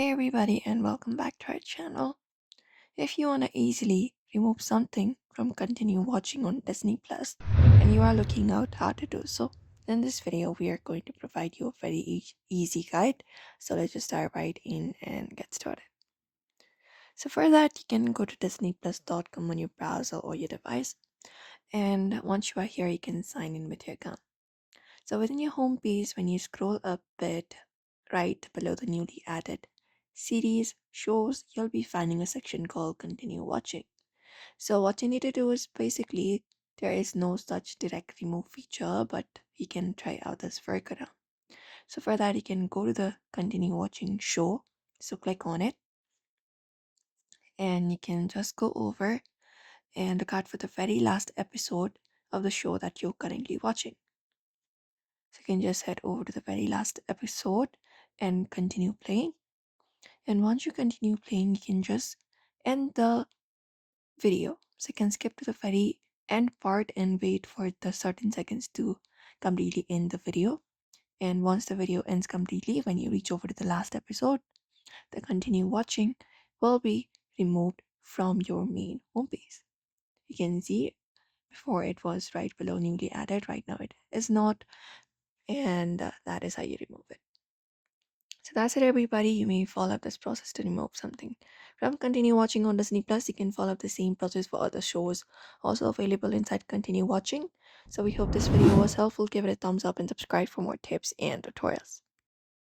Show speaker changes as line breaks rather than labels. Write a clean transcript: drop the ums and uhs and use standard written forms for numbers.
Hey everybody and welcome back to our channel. If you want to easily remove something from continue watching on Disney Plus and you are looking out how to do so, in this video we are going to provide you a very easy guide. So let's just dive right in and get started. So for that you can go to disneyplus.com on your browser or your device, and once you are here you can sign in with your account. So within your home page, when you scroll up a bit right below the newly added series shows, you'll be finding a section called continue watching. So what you need to do is basically there is no such direct remove feature, but you can try out this workaround. So for that you can go to the continue watching show. So click on it and you can just go over and look out for the very last episode of the show that you're currently watching. So you can just head over to the very last episode and continue playing. And once you continue playing, you can just end the video. So you can skip to the very end part and wait for the certain seconds to completely end the video. And once the video ends completely, when you reach over to the last episode, the continue watching will be removed from your main homepage. You can see before it was right below newly added, right now it is not, and that is how you remove it. So that's it, everybody. You may follow up this process to remove something from continue watching on Disney Plus. You can follow up the same process for other shows also available inside continue watching. So we hope this video was helpful. Give it a thumbs up and subscribe for more tips and tutorials.